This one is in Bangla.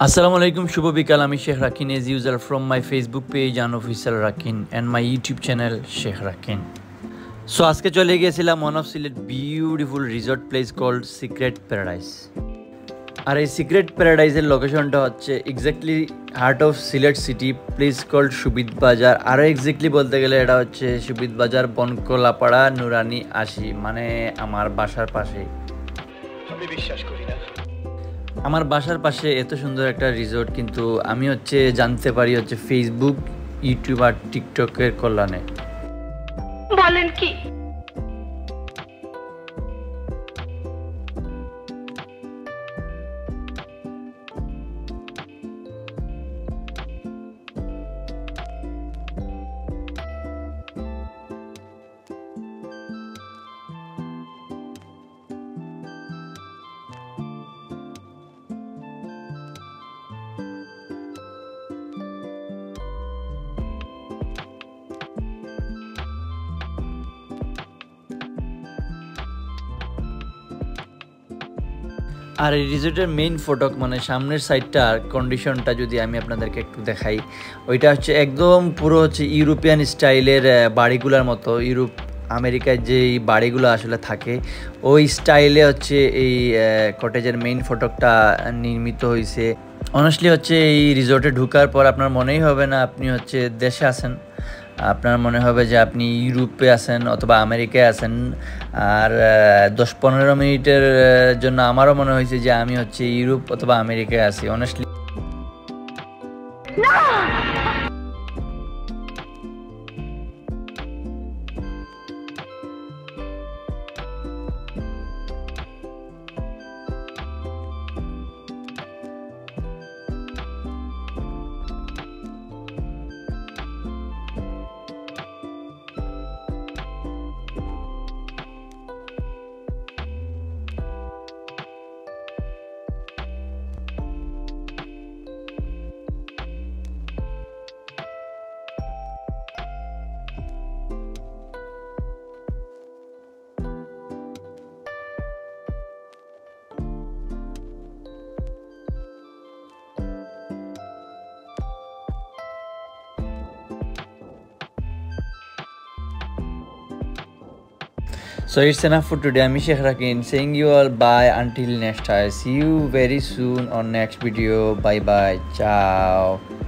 Assalamu alaikum, Shubha Bikal. I'm Sheikh Rakin as usual from my Facebook page Unofficial Rakin and my YouTube channel Sheikh Rakin. So আজকে চলে গিয়েছিলাম one of Silet beautiful resort place called Secret Paradise. আর এই সিক্রেট প্যারাডাইজের লোকেশনটা হচ্ছে exactly heart of Sylhet city place called Subid Bazar. আরও এক্স্যাক্টলি বলতে গেলে এটা হচ্ছে সুবিদ বাজার বনকলাপাড়া নুরানি ৮০, মানে আমার বাসার পাশে। আমি বিশ্বাস করি না আমার বাসার পাশে এত সুন্দর একটা রিসোর্ট কিন্তু আমি জানতে পারি ফেসবুক, ইউটিউব আর টিকটকের কল্যাণে। বলেন কি? আর এই রিসোর্টের মেইন ফটক মানে সামনের সাইডটার কন্ডিশনটা যদি আমি আপনাদেরকে একটু দেখাই, ওইটা একদম পুরো ইউরোপিয়ান স্টাইলের বাড়িগুলোর মতো। ইউরোপ আমেরিকায় যে বাড়িগুলো আসলে থাকে ওই স্টাইলে এই কটেজের মেইন ফটকটা নির্মিত হয়েছে। অনেস্টলি এই রিসোর্টে ঢোকার পর আপনার মনেই হবে না আপনি দেশে আছেন, আপনার মনে হবে যে আপনি ইউরোপে আছেন অথবা আমেরিকায় আছেন। আর ১০-১৫ মিনিটের জন্য আমারও মনে হয়েছে যে আমি ইউরোপ অথবা আমেরিকায় আছি honestly. So it's enough for today. I'm Sheikh Rakin saying you all bye until next time. See you very soon on next video. Bye bye. Ciao.